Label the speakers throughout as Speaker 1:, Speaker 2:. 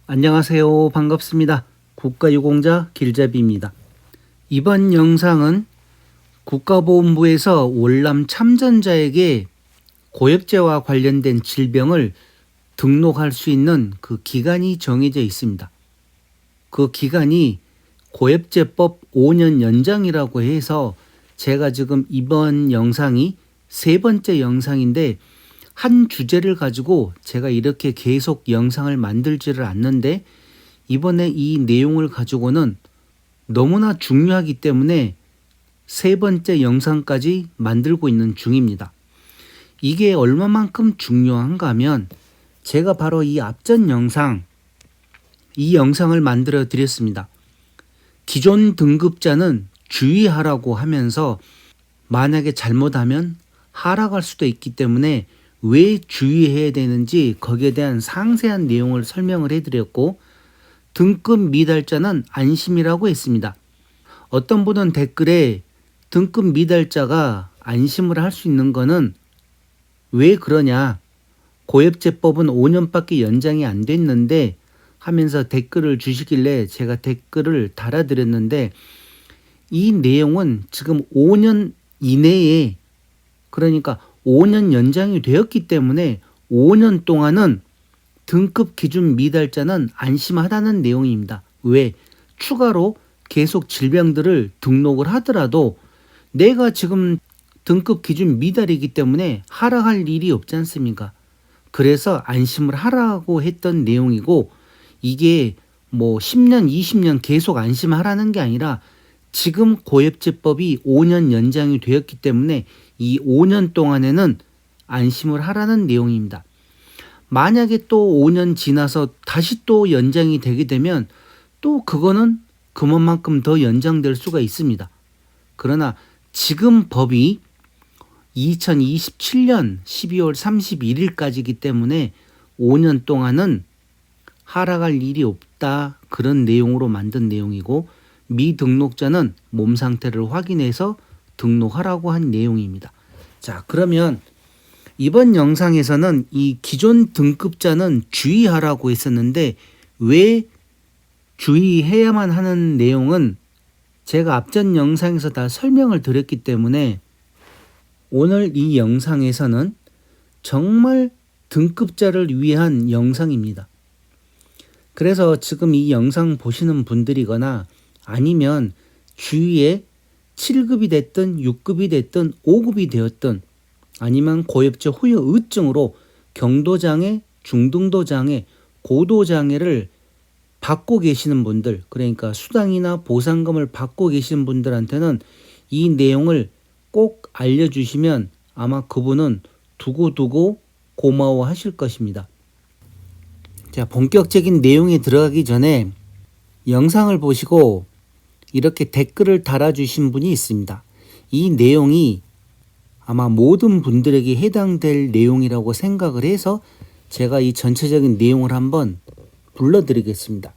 Speaker 1: 안녕하세요. 반갑습니다. 국가유공자 길잡이입니다. 이번 영상은 국가보훈부에서 월남 참전자에게 고엽제와 관련된 질병을 등록할 수 있는 그 기간이 정해져 있습니다. 그 기간이 고엽제법 5년 연장이라고 해서 제가 지금 이번 영상이 세 번째 영상인데 한 주제를 가지고 제가 이렇게 계속 영상을 만들지를 않는데 이번에 이 내용을 가지고는 너무나 중요하기 때문에 세 번째 영상까지 만들고 있는 중입니다. 이게 얼마만큼 중요한가 하면 제가 바로 이 앞전 영상, 이 영상을 만들어 드렸습니다. 기존 등급자는 주의하라고 하면서 만약에 잘못하면 하락할 수도 있기 때문에 왜 주의해야 되는지 거기에 대한 상세한 내용을 설명을 해드렸고 등급 미달자는 안심이라고 했습니다. 어떤 분은 댓글에 등급 미달자가 안심을 할 수 있는 거는 왜 그러냐, 고엽제법은 5년밖에 연장이 안 됐는데 하면서 댓글을 주시길래 제가 댓글을 달아드렸는데 이 내용은 지금 5년 이내에, 그러니까 5년 연장이 되었기 때문에 5년 동안은 등급 기준 미달자는 안심하다는 내용입니다. 왜? 추가로 계속 질병들을 등록을 하더라도 내가 지금 등급 기준 미달이기 때문에 하락할 일이 없지 않습니까? 그래서 안심을 하라고 했던 내용이고, 이게 뭐 10년, 20년 계속 안심하라는 게 아니라 지금 고엽제법이 5년 연장이 되었기 때문에 이 5년 동안에는 안심을 하라는 내용입니다. 만약에 또 5년 지나서 다시 또 연장이 되게 되면 또 그거는 그만큼 더 연장될 수가 있습니다. 그러나 지금 법이 2027년 12월 31일까지이기 때문에 5년 동안은 하락할 일이 없다, 그런 내용으로 만든 내용이고 미등록자는 몸 상태를 확인해서 등록하라고 한 내용입니다. 자, 그러면 이번 영상에서는 이 기존 등급자는 주의하라고 했었는데 왜 주의해야만 하는 내용은 제가 앞전 영상에서 다 설명을 드렸기 때문에 오늘 이 영상에서는 정말 등급자를 위한 영상입니다. 그래서 지금 이 영상 보시는 분들이거나 아니면 주위에 7급이 됐든 6급이 됐든 5급이 되었든 아니면 고엽제 후유 의증으로 경도장애, 중등도장애, 고도장애를 받고 계시는 분들, 그러니까 수당이나 보상금을 받고 계시는 분들한테는 이 내용을 꼭 알려주시면 아마 그분은 두고두고 고마워하실 것입니다. 자, 본격적인 내용에 들어가기 전에 영상을 보시고 이렇게 댓글을 달아주신 분이 있습니다. 이 내용이 아마 모든 분들에게 해당될 내용이라고 생각을 해서 제가 이 전체적인 내용을 한번 불러드리겠습니다.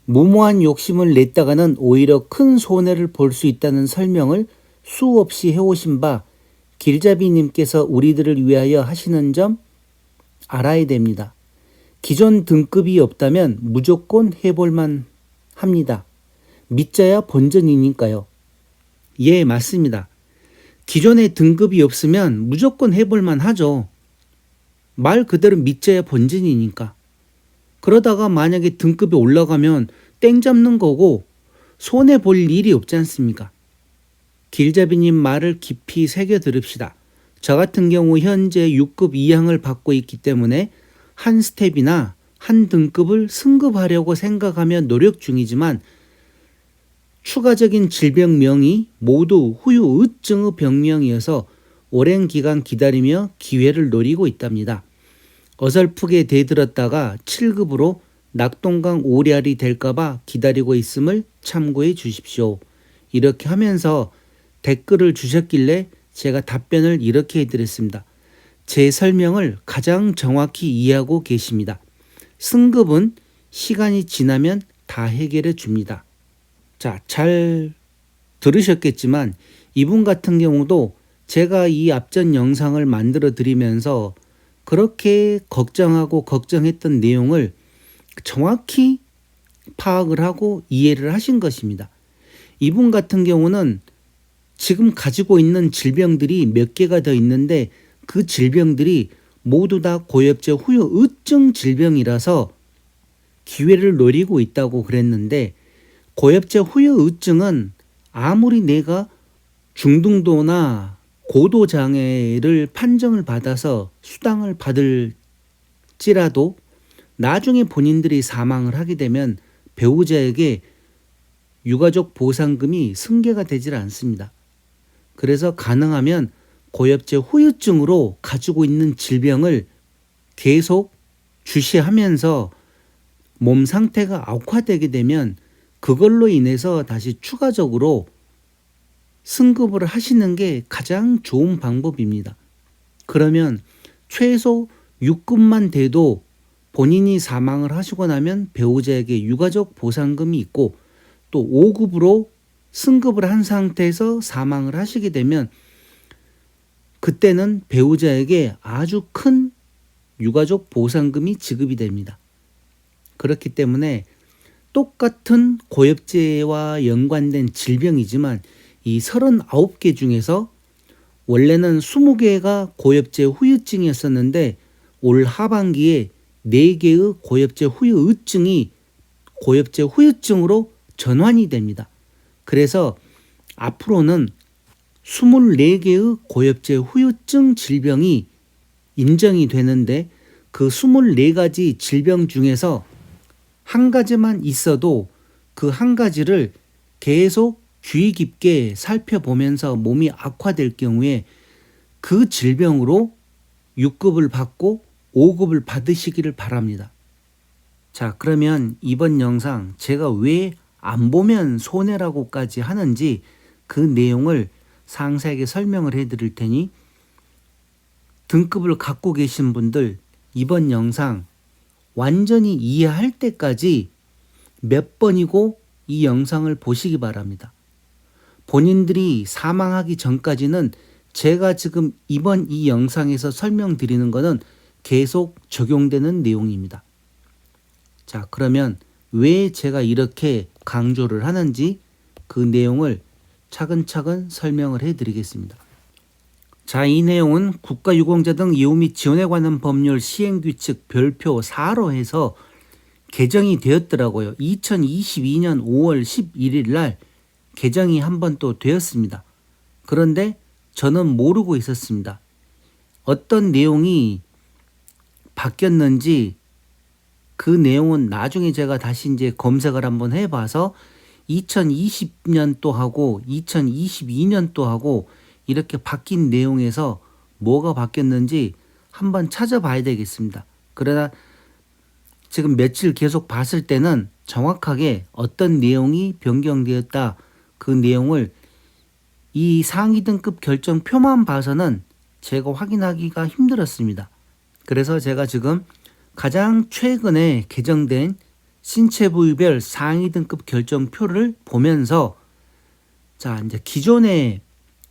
Speaker 1: 무모한 욕심을 냈다가는 오히려 큰 손해를 볼 수 있다는 설명을 수없이 해오신 바 길잡이님께서 우리들을 위하여 하시는 점 알아야 됩니다. 기존 등급이 없다면 무조건 해볼만 합니다. 믿자야 본전이니까요. 예, 맞습니다. 기존에 등급이 없으면 무조건 해볼만 하죠. 말 그대로 믿자야 본전이니까. 그러다가 만약에 등급이 올라가면 땡 잡는 거고 손해 볼 일이 없지 않습니까? 길잡이님 말을 깊이 새겨 들읍시다. 저 같은 경우 현재 6급 2항을 받고 있기 때문에 한 스텝이나 한 등급을 승급하려고 생각하며 노력 중이지만 추가적인 질병명이 모두 후유 의증의 병명이어서 오랜 기간 기다리며 기회를 노리고 있답니다. 어설프게 대들었다가 7급으로 낙동강 오리알이 될까봐 기다리고 있음을 참고해 주십시오. 이렇게 하면서 댓글을 주셨길래 제가 답변을 이렇게 해드렸습니다. 제 설명을 가장 정확히 이해하고 계십니다. 승급은 시간이 지나면 다 해결해 줍니다. 자, 잘 들으셨겠지만 이분 같은 경우도 제가 이 앞전 영상을 만들어 드리면서 그렇게 걱정하고 걱정했던 내용을 정확히 파악을 하고 이해를 하신 것입니다. 이분 같은 경우는 지금 가지고 있는 질병들이 몇 개가 더 있는데 그 질병들이 모두 다 고엽제 후유증 질병이라서 기회를 노리고 있다고 그랬는데, 고엽제 후유증은 아무리 내가 중등도나 고도 장애를 판정을 받아서 수당을 받을지라도 나중에 본인들이 사망을 하게 되면 배우자에게 유가족 보상금이 승계가 되질 않습니다. 그래서 가능하면 고엽제 후유증으로 가지고 있는 질병을 계속 주시하면서 몸 상태가 악화되게 되면 그걸로 인해서 다시 추가적으로 승급을 하시는 게 가장 좋은 방법입니다. 그러면 최소 6급만 돼도 본인이 사망을 하시고 나면 배우자에게 유가족 보상금이 있고, 또 5급으로 승급을 한 상태에서 사망을 하시게 되면 그때는 배우자에게 아주 큰 유가족 보상금이 지급이 됩니다. 그렇기 때문에 똑같은 고엽제와 연관된 질병이지만 이 39개 중에서 원래는 20개가 고엽제 후유증이었었는데 올 하반기에 4개의 고엽제 후유증이 고엽제 후유증으로 전환이 됩니다. 그래서 앞으로는 24개의 고엽제 후유증 질병이 인정이 되는데, 그 24가지 질병 중에서 한 가지만 있어도 그 한 가지를 계속 주의 깊게 살펴보면서 몸이 악화될 경우에 그 질병으로 6급을 받고 5급을 받으시기를 바랍니다. 자, 그러면 이번 영상 제가 왜 안 보면 손해라고까지 하는지 그 내용을 상세하게 설명을 해드릴 테니 등급을 갖고 계신 분들 이번 영상 완전히 이해할 때까지 몇 번이고 이 영상을 보시기 바랍니다. 본인들이 사망하기 전까지는 제가 지금 이번 이 영상에서 설명드리는 것은 계속 적용되는 내용입니다. 자, 그러면 왜 제가 이렇게 강조를 하는지 그 내용을 차근차근 설명을 해드리겠습니다. 자, 이 내용은 국가유공자 등 예우 및 지원에 관한 법률 시행규칙 별표 4로 해서 개정이 되었더라고요. 2022년 5월 11일 날 개정이 한 번 또 되었습니다. 그런데 저는 모르고 있었습니다. 어떤 내용이 바뀌었는지 그 내용은 나중에 제가 다시 이제 검색을 한번 해봐서 2020년도 하고 2022년도 하고 이렇게 바뀐 내용에서 뭐가 바뀌었는지 한번 찾아봐야 되겠습니다. 그러나 지금 며칠 계속 봤을 때는 정확하게 어떤 내용이 변경되었다, 그 내용을 이 상위 등급 결정표만 봐서는 제가 확인하기가 힘들었습니다. 그래서 제가 지금 가장 최근에 개정된 신체 부위별 상위 등급 결정표를 보면서, 자, 이제 기존에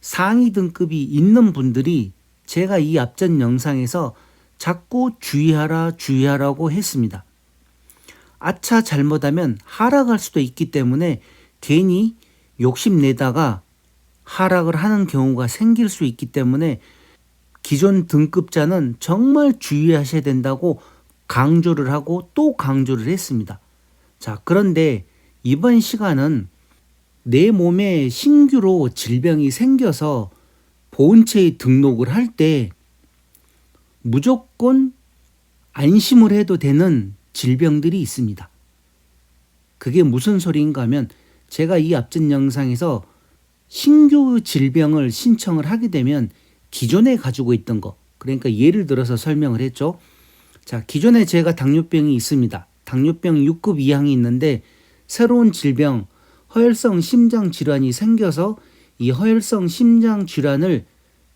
Speaker 1: 상위 등급이 있는 분들이 제가 이 앞전 영상에서 자꾸 주의하라고 했습니다. 아차 잘못하면 하락할 수도 있기 때문에 괜히 욕심내다가 하락을 하는 경우가 생길 수 있기 때문에 기존 등급자는 정말 주의하셔야 된다고 강조를 하고 또 강조를 했습니다. 자, 그런데 이번 시간은 내 몸에 신규로 질병이 생겨서 보훈처에 등록을 할 때 무조건 안심을 해도 되는 질병들이 있습니다. 그게 무슨 소리인가 하면, 제가 이 앞전 영상에서 신규 질병을 신청을 하게 되면 기존에 가지고 있던 거, 그러니까 예를 들어서 설명을 했죠. 자, 기존에 제가 당뇨병이 있습니다. 당뇨병 6급 이항이 있는데 새로운 질병 허혈성 심장 질환이 생겨서 이 허혈성 심장 질환을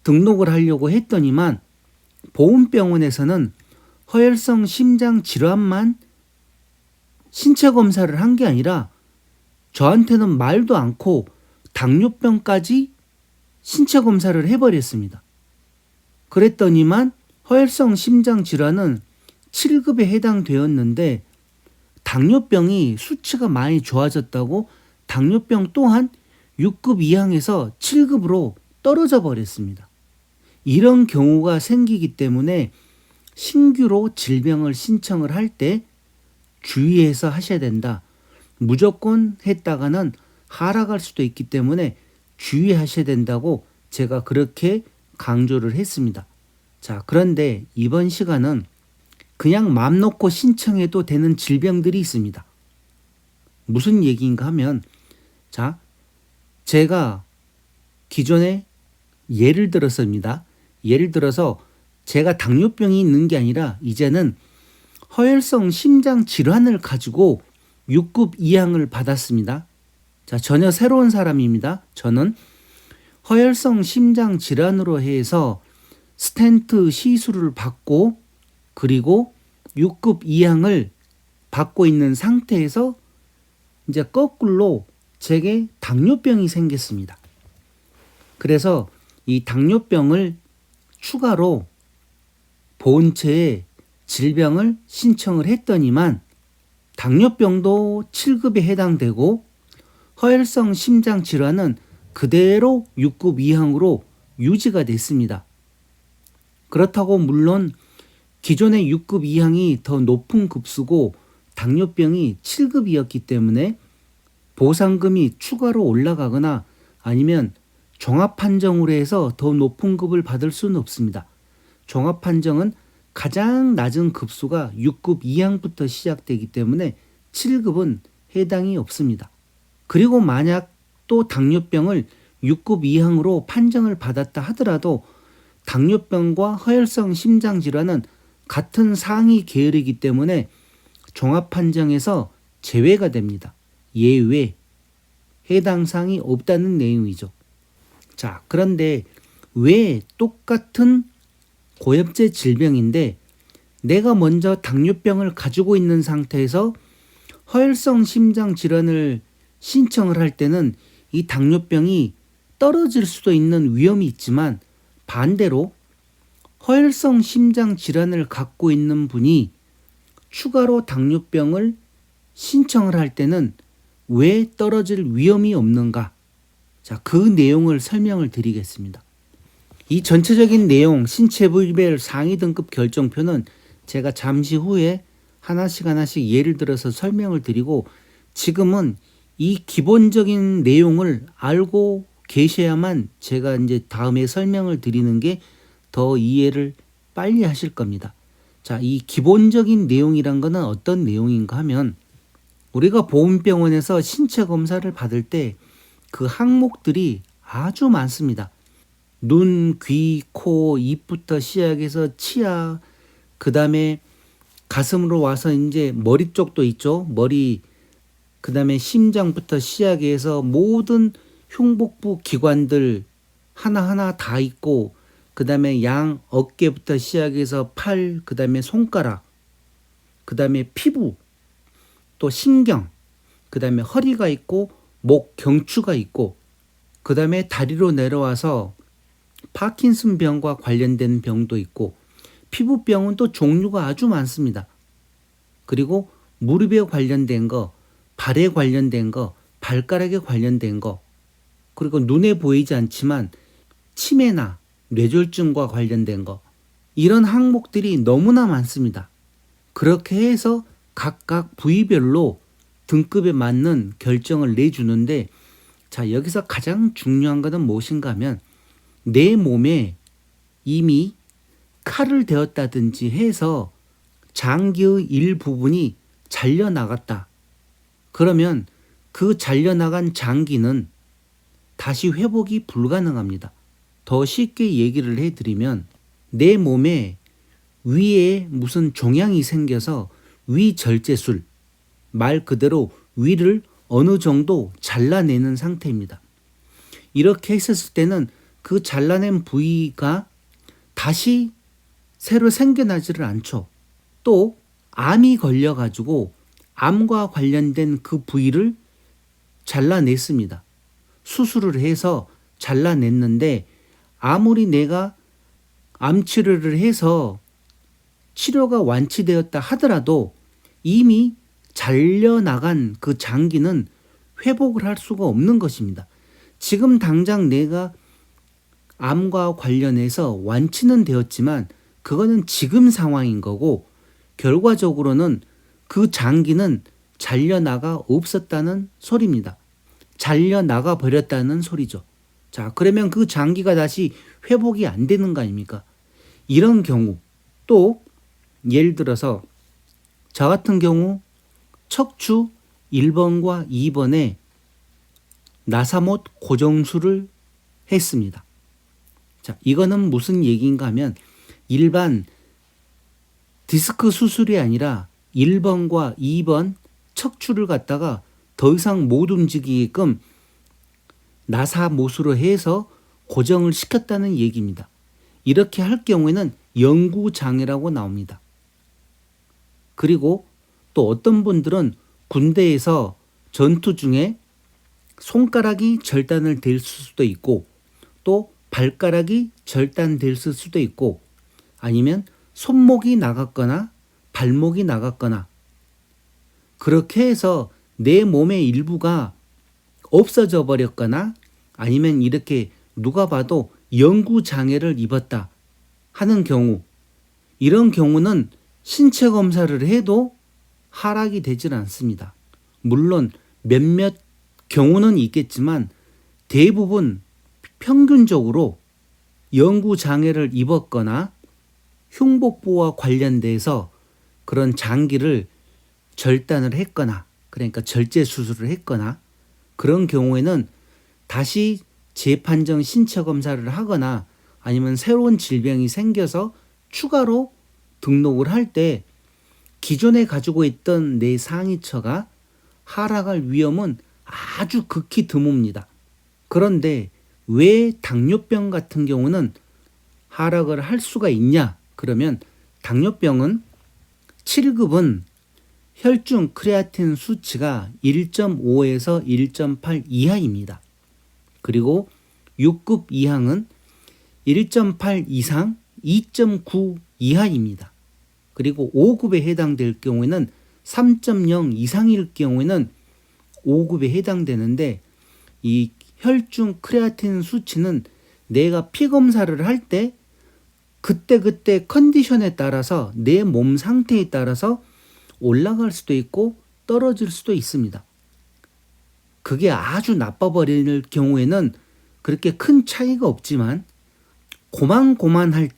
Speaker 1: 등록을 하려고 했더니만 보훈병원에서는 허혈성 심장 질환만 신체 검사를 한 게 아니라 저한테는 말도 않고 당뇨병까지 신체 검사를 해버렸습니다. 그랬더니만 허혈성 심장 질환은 7급에 해당되었는데 당뇨병이 수치가 많이 좋아졌다고 당뇨병 또한 6급 이항에서 7급으로 떨어져 버렸습니다. 이런 경우가 생기기 때문에 신규로 질병을 신청을 할 때 주의해서 하셔야 된다. 무조건 했다가는 하락할 수도 있기 때문에 주의하셔야 된다고 제가 그렇게 강조를 했습니다. 자, 그런데 이번 시간은 그냥 맘 놓고 신청해도 되는 질병들이 있습니다. 무슨 얘기인가 하면, 자, 제가 기존에 예를 들어서입니다. 예를 들어서 제가 당뇨병이 있는 게 아니라 이제는 허혈성 심장 질환을 가지고 6급 이항을 받았습니다. 자, 전혀 새로운 사람입니다. 저는 허혈성 심장 질환으로 해서 스텐트 시술을 받고 그리고 6급 이항을 받고 있는 상태에서 이제 거꾸로 제게 당뇨병이 생겼습니다. 그래서 이 당뇨병을 추가로 본체에 질병을 신청을 했더니만 당뇨병도 7급에 해당되고 허혈성 심장 질환은 그대로 6급 이항으로 유지가 됐습니다. 그렇다고 물론 기존의 6급 이항이 더 높은 급수고 당뇨병이 7급이었기 때문에 보상금이 추가로 올라가거나 아니면 종합판정으로 해서 더 높은 급을 받을 수는 없습니다. 종합판정은 가장 낮은 급수가 6급 이항부터 시작되기 때문에 7급은 해당이 없습니다. 그리고 만약 또 당뇨병을 6급 이항으로 판정을 받았다 하더라도 당뇨병과 허혈성 심장질환은 같은 상위 계열이기 때문에 종합판정에서 제외가 됩니다. 예외, 해당 사항이 없다는 내용이죠. 자, 그런데 왜 똑같은 고엽제 질병인데 내가 먼저 당뇨병을 가지고 있는 상태에서 허혈성 심장 질환을 신청을 할 때는 이 당뇨병이 떨어질 수도 있는 위험이 있지만 반대로 허혈성 심장 질환을 갖고 있는 분이 추가로 당뇨병을 신청을 할 때는 왜 떨어질 위험이 없는가? 자, 그 내용을 설명을 드리겠습니다. 이 전체적인 내용, 신체 부위별 상위 등급 결정표는 제가 잠시 후에 하나씩 예를 들어서 설명을 드리고 지금은 이 기본적인 내용을 알고 계셔야만 제가 이제 다음에 설명을 드리는 게 더 이해를 빨리 하실 겁니다. 자, 이 기본적인 내용이란 거는 어떤 내용인가 하면 우리가 보험병원에서 신체 검사를 받을 때 그 항목들이 아주 많습니다. 눈, 귀, 코, 입부터 시작해서 치아, 그 다음에 가슴으로 와서 이제 머리 쪽도 있죠. 머리, 그 다음에 심장부터 시작해서 모든 흉복부 기관들 하나하나 다 있고, 그 다음에 양 어깨부터 시작해서 팔, 그 다음에 손가락, 그 다음에 피부, 또 신경, 그 다음에 허리가 있고, 목 경추가 있고, 그 다음에 다리로 내려와서 파킨슨 병과 관련된 병도 있고, 피부병은 또 종류가 아주 많습니다. 그리고 무릎에 관련된 거, 발에 관련된 거, 발가락에 관련된 거, 그리고 눈에 보이지 않지만 치매나 뇌졸중과 관련된 거, 이런 항목들이 너무나 많습니다. 그렇게 해서 각각 부위별로 등급에 맞는 결정을 내주는데, 자, 여기서 가장 중요한 것은 무엇인가 하면 내 몸에 이미 칼을 대었다든지 해서 장기의 일부분이 잘려나갔다. 그러면 그 잘려나간 장기는 다시 회복이 불가능합니다. 더 쉽게 얘기를 해드리면 내 몸에 위에 무슨 종양이 생겨서 위절제술, 말 그대로 위를 어느 정도 잘라내는 상태입니다. 이렇게 했었을 때는 그 잘라낸 부위가 다시 새로 생겨나지를 않죠. 또 암이 걸려가지고 암과 관련된 그 부위를 잘라냈습니다. 수술을 해서 잘라냈는데 아무리 내가 암 치료를 해서 치료가 완치되었다 하더라도 이미 잘려나간 그 장기는 회복을 할 수가 없는 것입니다. 지금 당장 내가 암과 관련해서 완치는 되었지만 그거는 지금 상황인 거고, 결과적으로는 그 장기는 잘려나가 없었다는 소리입니다. 잘려나가 버렸다는 소리죠. 자, 그러면 그 장기가 다시 회복이 안 되는 거 아닙니까? 이런 경우, 또 예를 들어서 저 같은 경우 척추 1번과 2번에 나사못 고정술을 했습니다. 자, 이거는 무슨 얘기인가 하면 일반 디스크 수술이 아니라 1번과 2번 척추를 갖다가 더 이상 못 움직이게끔 나사못으로 해서 고정을 시켰다는 얘기입니다. 이렇게 할 경우에는 영구장애라고 나옵니다. 그리고 또 어떤 분들은 군대에서 전투 중에 손가락이 절단을 될 수도 있고, 또 발가락이 절단될 수도 있고, 아니면 손목이 나갔거나 발목이 나갔거나, 그렇게 해서 내 몸의 일부가 없어져 버렸거나, 아니면 이렇게 누가 봐도 영구장애를 입었다 하는 경우, 이런 경우는 신체 검사를 해도 하락이 되질 않습니다. 물론 몇몇 경우는 있겠지만 대부분 평균적으로 영구장애를 입었거나 흉복부와 관련돼서 그런 장기를 절단을 했거나, 그러니까 절제 수술을 했거나, 그런 경우에는 다시 재판정 신체 검사를 하거나, 아니면 새로운 질병이 생겨서 추가로 등록을 할 때 기존에 가지고 있던 내 상위처가 하락할 위험은 아주 극히 드뭅니다. 그런데 왜 당뇨병 같은 경우는 하락을 할 수가 있냐? 그러면 당뇨병은 7급은 혈중 크레아틴 수치가 1.5에서 1.8 이하입니다. 그리고 6급 이항은 1.8 이상 2.9 이하입니다. 그리고 5급에 해당될 경우에는 3.0 이상일 경우에는 5급에 해당되는데, 이 혈중 크레아틴 수치는 내가 피 검사를 할 때 그때그때 컨디션에 따라서 내 몸 상태에 따라서 올라갈 수도 있고 떨어질 수도 있습니다. 그게 아주 나빠버릴 경우에는 그렇게 큰 차이가 없지만, 고만고만할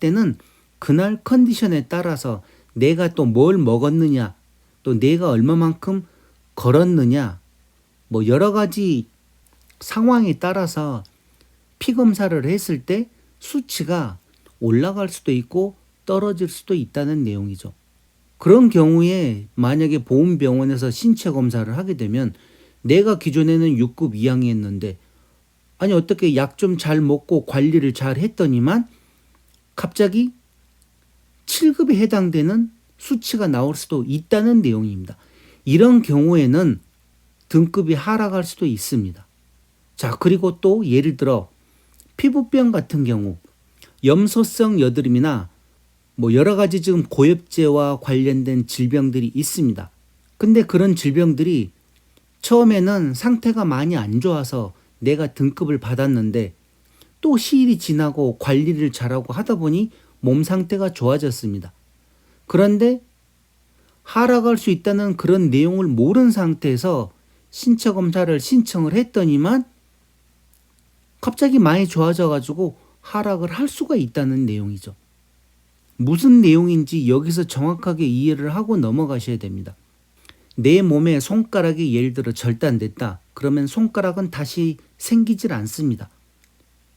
Speaker 1: 때는 그날 컨디션에 따라서 내가 또 뭘 먹었느냐, 또 내가 얼마만큼 걸었느냐, 뭐 여러 가지 상황에 따라서 피 검사를 했을 때 수치가 올라갈 수도 있고 떨어질 수도 있다는 내용이죠. 그런 경우에 만약에 보험병원에서 신체 검사를 하게 되면 내가 기존에는 6급 이항이었는데, 아니 어떻게 약 좀 잘 먹고 관리를 잘 했더니만 갑자기 7급에 해당되는 수치가 나올 수도 있다는 내용입니다. 이런 경우에는 등급이 하락할 수도 있습니다. 자, 그리고 또 예를 들어 피부병 같은 경우 염소성 여드름이나 뭐 여러 가지 지금 고엽제와 관련된 질병들이 있습니다. 근데 그런 질병들이 처음에는 상태가 많이 안 좋아서 내가 등급을 받았는데, 또 시일이 지나고 관리를 잘하고 하다 보니 몸 상태가 좋아졌습니다. 그런데 하락할 수 있다는 그런 내용을 모른 상태에서 신체 검사를 신청을 했더니만 갑자기 많이 좋아져 가지고 하락을 할 수가 있다는 내용이죠. 무슨 내용인지 여기서 정확하게 이해를 하고 넘어가셔야 됩니다. 내 몸에 손가락이 예를 들어 절단됐다. 그러면 손가락은 다시 생기질 않습니다.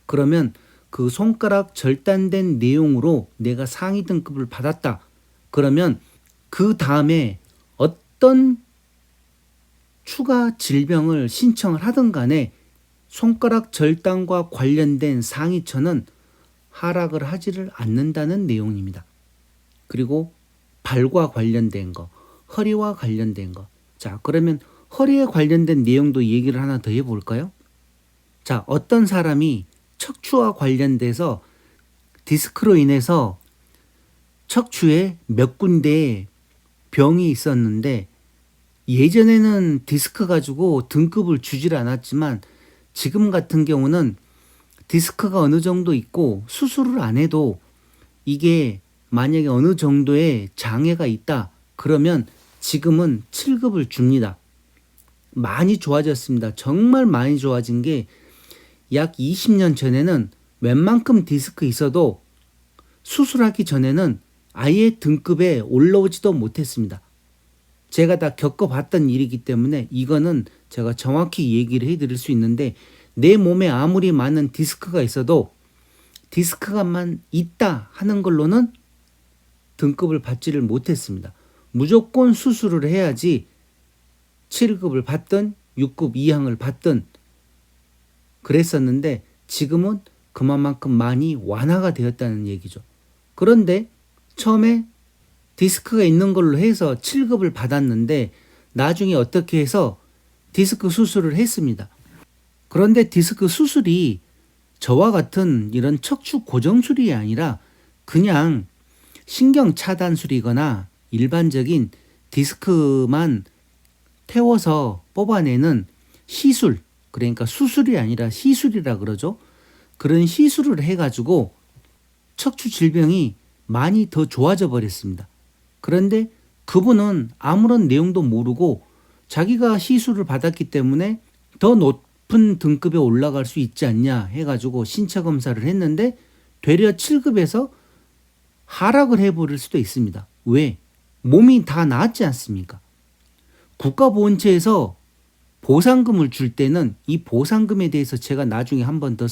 Speaker 1: 그러면 그 손가락 절단된 내용으로 내가 상위 등급을 받았다. 그러면 그 다음에 어떤 추가 질병을 신청을 하든 간에 손가락 절단과 관련된 상위처는 하락을 하지를 않는다는 내용입니다. 그리고 발과 관련된 거, 허리와 관련된 거. 자, 그러면 허리에 관련된 내용도 얘기를 하나 더 해볼까요? 자, 어떤 사람이 척추와 관련돼서 디스크로 인해서 척추에 몇 군데에 병이 있었는데 예전에는 디스크 가지고 등급을 주질 않았지만 지금 같은 경우는 디스크가 어느 정도 있고 수술을 안 해도 이게 만약에 어느 정도의 장애가 있다 그러면 지금은 7급을 줍니다. 많이 좋아졌습니다. 정말 많이 좋아진 게 약 20년 전에는 웬만큼 디스크 있어도 수술하기 전에는 아예 등급에 올라오지도 못했습니다. 제가 다 겪어봤던 일이기 때문에 이거는 제가 정확히 얘기를 해드릴 수 있는데 내 몸에 아무리 많은 디스크가 있어도 디스크가만 있다 하는 걸로는 등급을 받지를 못했습니다. 무조건 수술을 해야지 7급을 받든 6급 이항을 받든 그랬었는데 지금은 그만큼 많이 완화가 되었다는 얘기죠. 그런데 처음에 디스크가 있는 걸로 해서 7급을 받았는데 나중에 어떻게 해서 디스크 수술을 했습니다. 그런데 디스크 수술이 저와 같은 이런 척추 고정술이 아니라 그냥 신경 차단술이거나 일반적인 디스크만 태워서 뽑아내는 시술, 그러니까 수술이 아니라 시술이라 그러죠. 그런 시술을 해가지고 척추 질병이 많이 더 좋아져 버렸습니다. 그런데 그분은 아무런 내용도 모르고 자기가 시술을 받았기 때문에 더 높은 등급에 올라갈 수 있지 않냐 해가지고 신체 검사를 했는데 되려 7급에서 하락을 해버릴 수도 있습니다. 왜? 몸이 다 나았지 않습니까? 국가보훈처에서 보상금을 줄 때는 이 보상금에 대해서 제가 나중에 한 번 더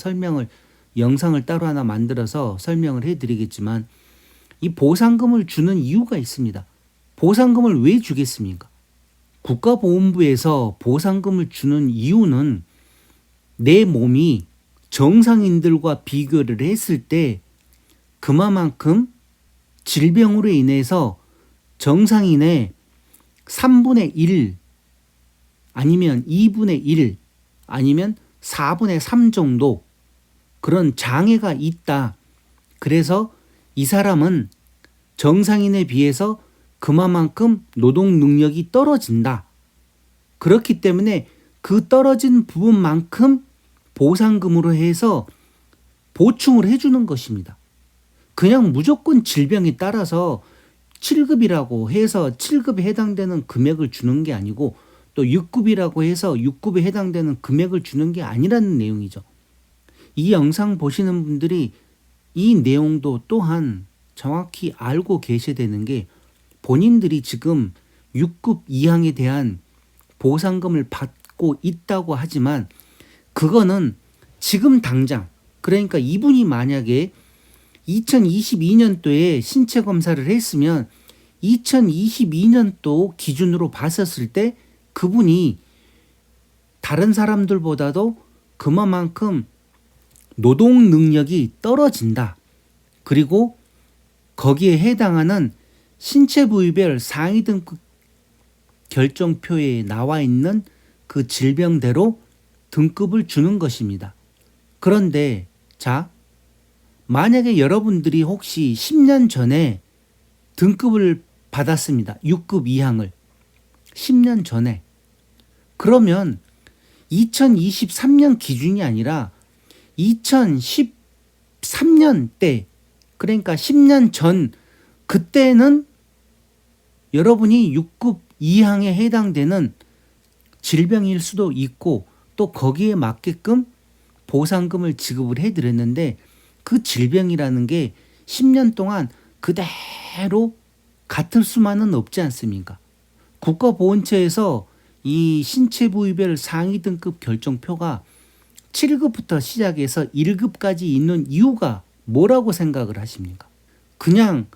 Speaker 1: 영상을 따로 하나 만들어서 설명을 해드리겠지만 이 보상금을 주는 이유가 있습니다. 보상금을 왜 주겠습니까? 국가보훈부에서 보상금을 주는 이유는 내 몸이 정상인들과 비교를 했을 때 그만큼 질병으로 인해서 정상인의 3분의 1 아니면 2분의 1 아니면 4분의 3 정도 그런 장애가 있다. 그래서 이 사람은 정상인에 비해서 그만큼 노동 능력이 떨어진다. 그렇기 때문에 그 떨어진 부분만큼 보상금으로 해서 보충을 해주는 것입니다. 그냥 무조건 질병에 따라서 7급이라고 해서 7급에 해당되는 금액을 주는 게 아니고 또 6급이라고 해서 6급에 해당되는 금액을 주는 게 아니라는 내용이죠. 이 영상 보시는 분들이 이 내용도 또한 정확히 알고 계셔야 되는 게 본인들이 지금 6급 이항에 대한 보상금을 받고 있다고 하지만 그거는 지금 당장 그러니까 이분이 만약에 2022년도에 신체 검사를 했으면 2022년도 기준으로 봤었을 때 그분이 다른 사람들보다도 그만큼 노동 능력이 떨어진다. 그리고 거기에 해당하는 신체 부위별 상위 등급 결정표에 나와 있는 그 질병대로 등급을 주는 것입니다. 그런데 자, 만약에 여러분들이 혹시 10년 전에 등급을 받았습니다. 6급 이항을 10년 전에 그러면 2023년 기준이 아니라 2013년 때 그러니까 10년 전 그때는 여러분이 6급 이항에 해당되는 질병일 수도 있고 또 거기에 맞게끔 보상금을 지급을 해드렸는데 그 질병이라는 게 10년 동안 그대로 같을 수만은 없지 않습니까? 국가보훈처에서 이 신체 부위별 상위 등급 결정표가 7급부터 시작해서 1급까지 있는 이유가 뭐라고 생각을 하십니까? 그냥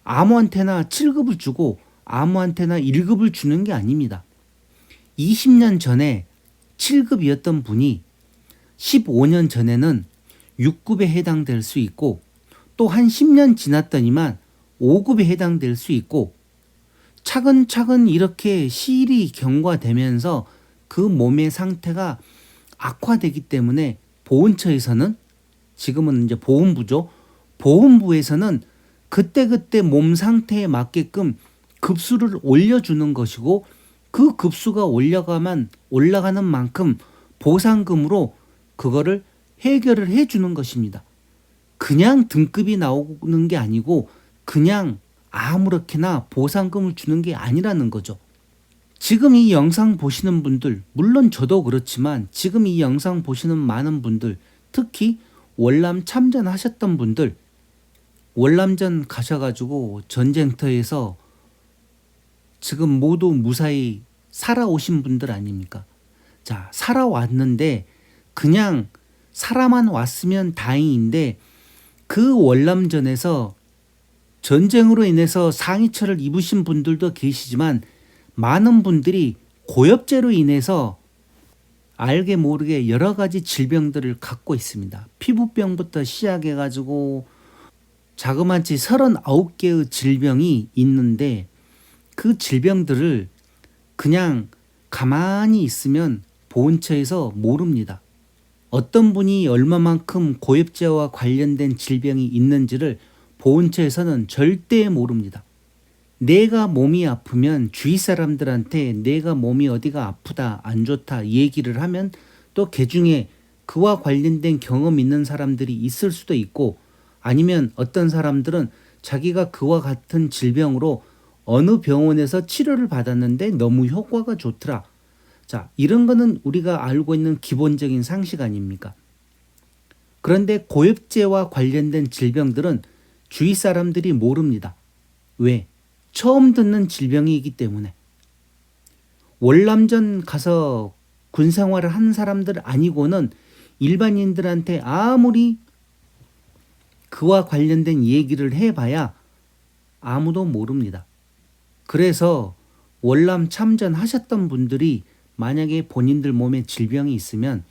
Speaker 1: 아무한테나 7급을 주고 아무한테나 1급을 주는 게 아닙니다. 20년 전에 7급이었던 분이 15년 전에는 6급에 해당될 수 있고 또 한 10년 지났더니만 5급에 해당될 수 있고 차근차근 이렇게 시일이 경과되면서 그 몸의 상태가 악화되기 때문에 보훈처에서는 지금은 이제 보훈부죠. 보훈부에서는 그때그때 몸 상태에 맞게끔 급수를 올려주는 것이고 그 급수가 올라가는 만큼 보상금으로 그거를 해결을 해주는 것입니다. 그냥 등급이 나오는 게 아니고 그냥 아무렇게나 보상금을 주는 게 아니라는 거죠. 지금 이 영상 보시는 분들, 물론 저도 그렇지만 지금 이 영상 보시는 많은 분들, 특히 월남 참전하셨던 분들, 월남전 가셔가지고 전쟁터에서 지금 모두 무사히 살아오신 분들 아닙니까? 자, 살아왔는데 그냥 살아만 왔으면 다행인데 그 월남전에서 전쟁으로 인해서 상처를 입으신 분들도 계시지만 많은 분들이 고엽제로 인해서 알게 모르게 여러 가지 질병들을 갖고 있습니다. 피부병부터 시작해가지고 자그마치 39개의 질병이 있는데 그 질병들을 그냥 가만히 있으면 보훈처에서 모릅니다. 어떤 분이 얼마만큼 고엽제와 관련된 질병이 있는지를 보훈처에서는 절대 모릅니다. 내가 몸이 아프면 주위 사람들한테 내가 몸이 어디가 아프다 안 좋다 얘기를 하면 또 그중에 그와 관련된 경험 있는 사람들이 있을 수도 있고 아니면 어떤 사람들은 자기가 그와 같은 질병으로 어느 병원에서 치료를 받았는데 너무 효과가 좋더라. 자, 이런 거는 우리가 알고 있는 기본적인 상식 아닙니까? 그런데 고엽제와 관련된 질병들은 주위 사람들이 모릅니다. 왜? 처음 듣는 질병이기 때문에. 월남전 가서 군생활을 한 사람들 아니고는 일반인들한테 아무리 그와 관련된 얘기를 해봐야 아무도 모릅니다. 그래서 월남 참전하셨던 분들이 만약에 본인들 몸에 질병이 있으면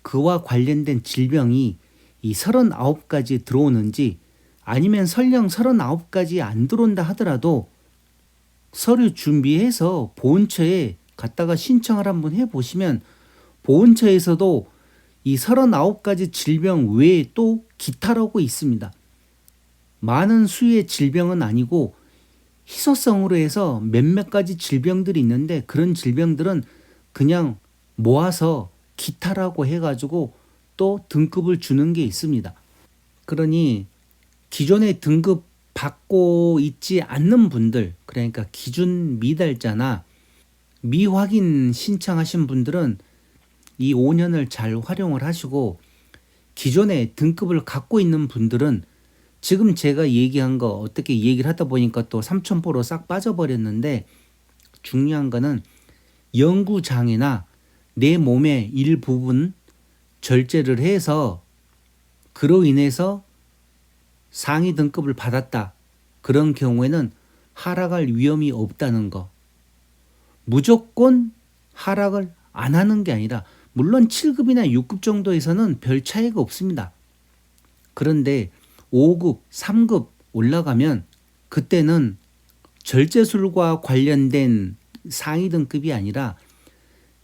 Speaker 1: 그와 관련된 질병이 이 39가지 들어오는지 아니면 설령 39가지 안 들어온다 하더라도 서류 준비해서 보훈처에 갔다가 신청을 한번 해보시면 보훈처에서도 이 39가지 질병 외에 또 기타라고 있습니다. 많은 수의 질병은 아니고 희소성으로 해서 몇몇 가지 질병들이 있는데 그런 질병들은 그냥 모아서 기타라고 해가지고 또 등급을 주는 게 있습니다. 그러니 기존에 등급 받고 있지 않는 분들, 그러니까 기준 미달자나 미확인 신청하신 분들은 이 5년을 잘 활용을 하시고 기존에 등급을 갖고 있는 분들은 지금 제가 얘기한 거 어떻게 얘기를 하다 보니까 또 삼천포로 싹 빠져버렸는데 중요한 거는 영구장애나 내 몸의 일부분 절제를 해서 그로 인해서 상위 등급을 받았다. 그런 경우에는 하락할 위험이 없다는 거. 무조건 하락을 안 하는 게 아니라 물론 7급이나 6급 정도에서는 별 차이가 없습니다. 그런데 5급, 3급 올라가면 그때는 절제술과 관련된 상위 등급이 아니라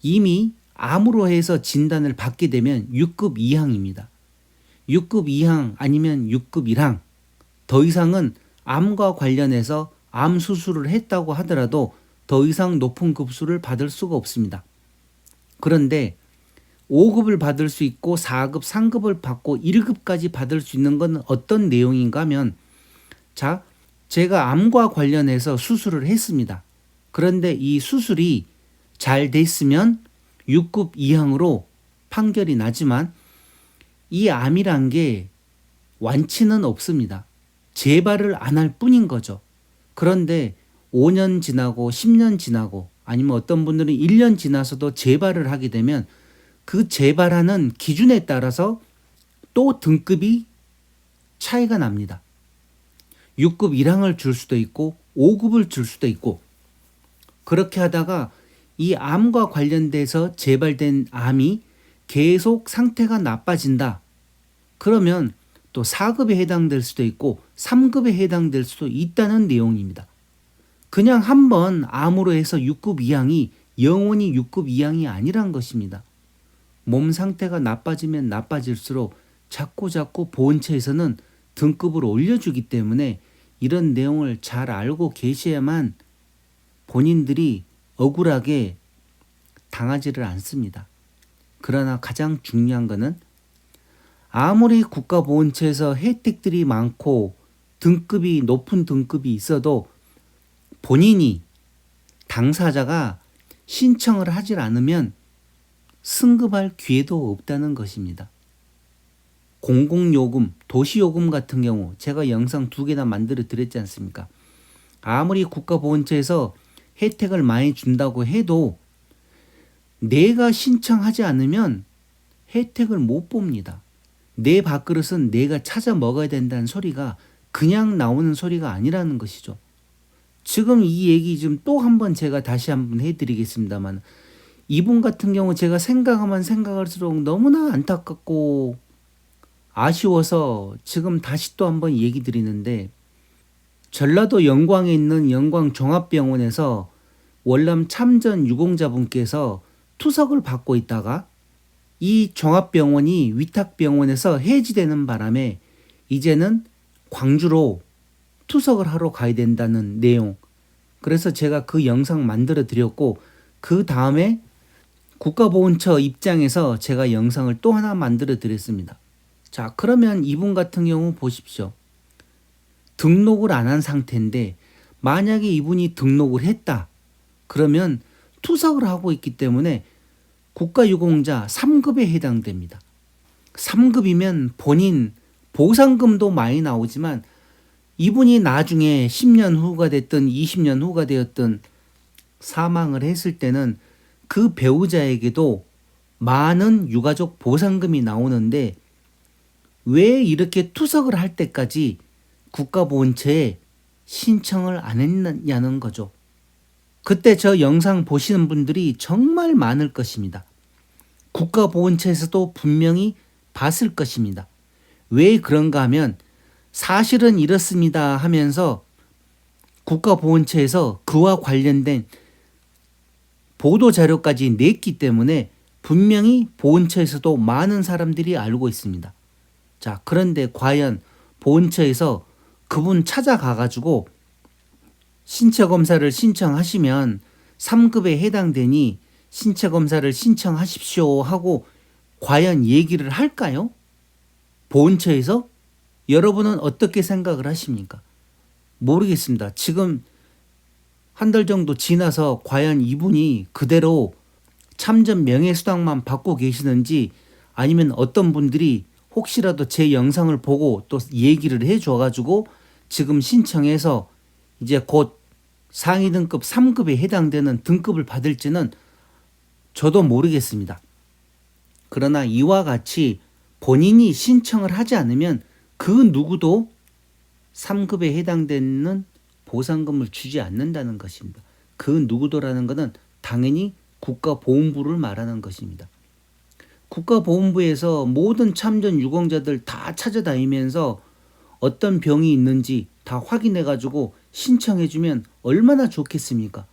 Speaker 1: 이미 암으로 해서 진단을 받게 되면 6급 이항입니다. 6급 이항 아니면 6급 1항 더 이상은 암과 관련해서 암 수술을 했다고 하더라도 더 이상 높은 급수를 받을 수가 없습니다. 그런데 5급을 받을 수 있고 4급, 3급을 받고 1급까지 받을 수 있는 건 어떤 내용인가 하면 자, 제가 암과 관련해서 수술을 했습니다. 그런데 이 수술이 잘 됐으면 6급 이항으로 판결이 나지만 이 암이란 게 완치는 없습니다. 재발을 안 할 뿐인 거죠. 그런데 5년 지나고 10년 지나고 아니면 어떤 분들은 1년 지나서도 재발을 하게 되면 그 재발하는 기준에 따라서 또 등급이 차이가 납니다. 6급 1항을 줄 수도 있고 5급을 줄 수도 있고 그렇게 하다가 이 암과 관련돼서 재발된 암이 계속 상태가 나빠진다. 그러면 또 4급에 해당될 수도 있고 3급에 해당될 수도 있다는 내용입니다. 그냥 한번 암으로 해서 6급 이항이 영원히 6급 이항이 아니란 것입니다. 몸 상태가 나빠지면 나빠질수록 자꾸 보훈처에서는 등급을 올려주기 때문에 이런 내용을 잘 알고 계셔야만 본인들이 억울하게 당하지를 않습니다. 그러나 가장 중요한 것은 아무리 국가보훈처에서 혜택들이 많고 등급이 높은 등급이 있어도 본인이 당사자가 신청을 하질 않으면 승급할 기회도 없다는 것입니다. 공공요금, 도시요금 같은 경우 제가 영상 2개나 만들어 드렸지 않습니까? 아무리 국가보훈처에서 혜택을 많이 준다고 해도 내가 신청하지 않으면 혜택을 못 봅니다. 내 밥그릇은 내가 찾아 먹어야 된다는 소리가 그냥 나오는 소리가 아니라는 것이죠. 지금 이 얘기 좀 또 한번 제가 다시 한번 해드리겠습니다만, 이분 같은 경우 제가 생각하면 생각할수록 너무나 안타깝고 아쉬워서 지금 다시 또 한번 얘기 드리는데, 전라도 영광에 있는 영광종합병원에서 월남 참전 유공자분께서 투석을 받고 있다가 이 종합병원이 위탁병원에서 해지되는 바람에 이제는 광주로 투석을 하러 가야 된다는 내용. 그래서 제가 그 영상 만들어 드렸고, 그 다음에 국가보훈처 입장에서 제가 영상을 또 하나 만들어 드렸습니다. 자, 그러면 이분 같은 경우 보십시오. 등록을 안 한 상태인데 만약에 이분이 등록을 했다. 그러면 투석을 하고 있기 때문에 국가유공자 3급에 해당됩니다. 3급이면 본인 보상금도 많이 나오지만 이분이 나중에 10년 후가 됐든 20년 후가 되었든 사망을 했을 때는 그 배우자에게도 많은 유가족 보상금이 나오는데 왜 이렇게 투석을 할 때까지 국가보훈처에 신청을 안 했냐는 거죠. 그때 저 영상 보시는 분들이 정말 많을 것입니다. 국가보훈처에서도 분명히 봤을 것입니다. 왜 그런가 하면 사실은 이렇습니다 하면서 국가보훈처에서 그와 관련된 보도자료까지 냈기 때문에 분명히 보훈처에서도 많은 사람들이 알고 있습니다. 자, 그런데 과연 보훈처에서 그분 찾아가가지고 신체검사를 신청하시면 3급에 해당되니 신체검사를 신청하십시오 하고 과연 얘기를 할까요? 보훈처에서? 여러분은 어떻게 생각을 하십니까? 모르겠습니다. 지금 한 달 정도 지나서 과연 이분이 그대로 참전 명예수당만 받고 계시는지 아니면 어떤 분들이 혹시라도 제 영상을 보고 또 얘기를 해줘가지고 지금 신청해서 이제 곧 상위 등급 3급에 해당되는 등급을 받을지는 저도 모르겠습니다. 그러나 이와 같이 본인이 신청을 하지 않으면 그 누구도 3급에 해당되는 보상금을 주지 않는다는 것입니다. 그 누구도라는 것은 당연히 국가보훈부를 말하는 것입니다. 국가보훈부에서 모든 참전 유공자들 다 찾아다니면서 어떤 병이 있는지 다 확인해가지고 신청해주면 얼마나 좋겠습니까?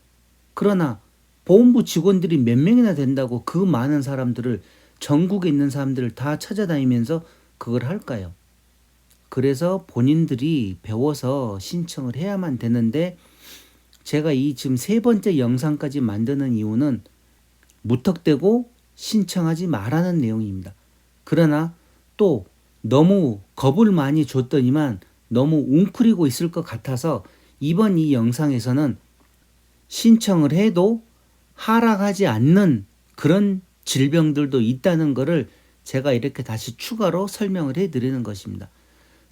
Speaker 1: 그러나 보훈부 직원들이 몇 명이나 된다고 그 많은 사람들을 전국에 있는 사람들을 다 찾아다니면서 그걸 할까요? 그래서 본인들이 배워서 신청을 해야만 되는데 제가 이 지금 3번째 영상까지 만드는 이유는 무턱대고 신청하지 말라는 내용입니다. 그러나 또 너무 겁을 많이 줬더니만 너무 웅크리고 있을 것 같아서 이번 이 영상에서는 신청을 해도 하락하지 않는 그런 질병들도 있다는 것을 제가 이렇게 다시 추가로 설명을 해드리는 것입니다.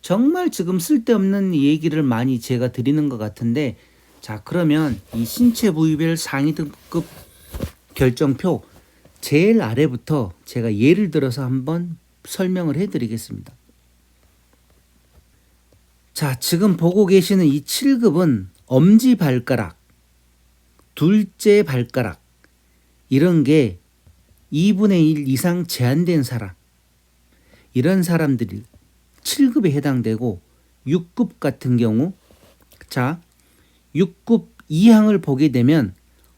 Speaker 1: 정말 지금 쓸데없는 얘기를 많이 제가 드리는 것 같은데, 자, 그러면 이 신체 부위별 상위 등급 결정표 제일 아래부터 제가 예를 들어서 한번 설명을 해드리겠습니다. 자, 지금 보고 계시는 이 7급은 엄지발가락, 둘째 발가락 이런 게 2분의 1 이상 제한된 사람, 이런 사람들이 7급에 해당되고 6급 같은 경우, 자, 6급 2항을 보게 되면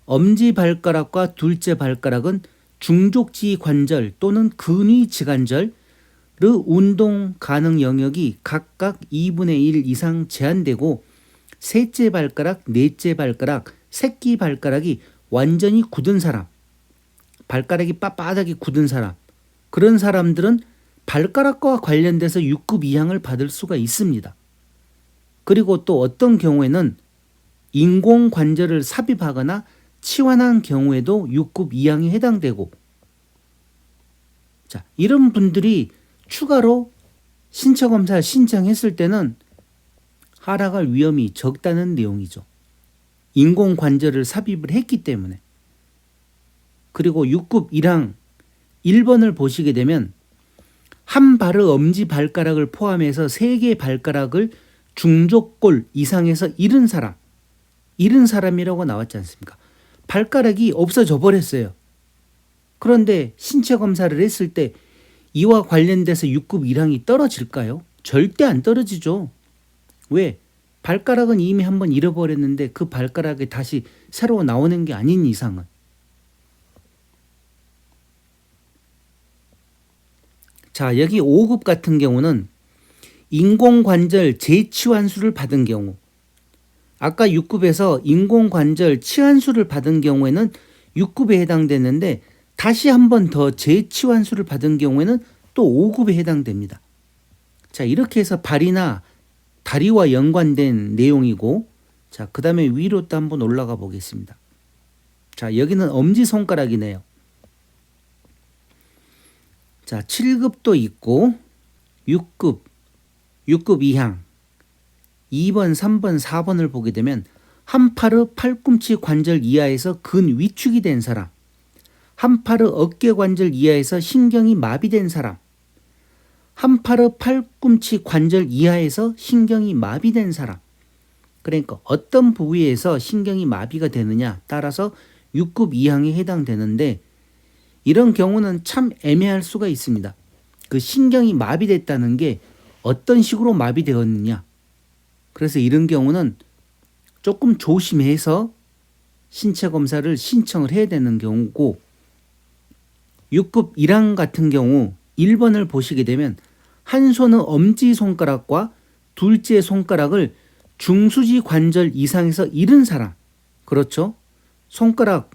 Speaker 1: 엄지발가락과 둘째 발가락은 중족지 관절 또는 근위 지관절의 운동 가능 영역이 각각 2분의 1 이상 제한되고 셋째 발가락, 넷째 발가락, 새끼 발가락이 완전히 굳은 사람, 발가락이 빳빳하게 굳은 사람, 그런 사람들은 발가락과 관련돼서 6급 이항을 받을 수가 있습니다. 그리고 또 어떤 경우에는 인공관절을 삽입하거나 치환한 경우에도 6급 이항에 해당되고, 자, 이런 분들이 추가로 신체검사를 신청했을 때는 하락할 위험이 적다는 내용이죠. 인공관절을 삽입을 했기 때문에. 그리고 6급 1항 1번을 보시게 되면 한 발의 엄지발가락을 포함해서 3개의 발가락을 중족골 이상에서 잃은 사람이라고 나왔지 않습니까? 발가락이 없어져 버렸어요. 그런데 신체 검사를 했을 때 이와 관련돼서 6급 1항이 떨어질까요? 절대 안 떨어지죠. 왜? 발가락은 이미 한번 잃어버렸는데 그 발가락이 다시 새로 나오는 게 아닌 이상은. 자, 여기 5급 같은 경우는 인공관절 재치환수를 받은 경우, 아까 6급에서 인공관절 치환수를 받은 경우에는 6급에 해당되는데 다시 한 번 더 재치환수를 받은 경우에는 또 5급에 해당됩니다. 자, 이렇게 해서 발이나 다리와 연관된 내용이고, 자, 그 다음에 위로 또 한번 올라가 보겠습니다. 자, 여기는 엄지손가락이네요. 자, 7급도 있고 6급 2항 2번, 3번, 4번을 보게 되면 한 팔의 팔꿈치 관절 이하에서 근 위축이 된 사람, 한 팔의 어깨 관절 이하에서 신경이 마비된 사람, 한 팔의 팔꿈치 관절 이하에서 신경이 마비된 사람. 그러니까 어떤 부위에서 신경이 마비가 되느냐 따라서 6급 이항에 해당되는데, 이런 경우는 참 애매할 수가 있습니다. 그 신경이 마비됐다는 게 어떤 식으로 마비되었느냐. 그래서 이런 경우는 조금 조심해서 신체 검사를 신청을 해야 되는 경우고, 6급 1항 같은 경우 1번을 보시게 되면 한 손의 엄지손가락과 둘째 손가락을 중수지 관절 이상에서 잃은 사람, 그렇죠? 손가락,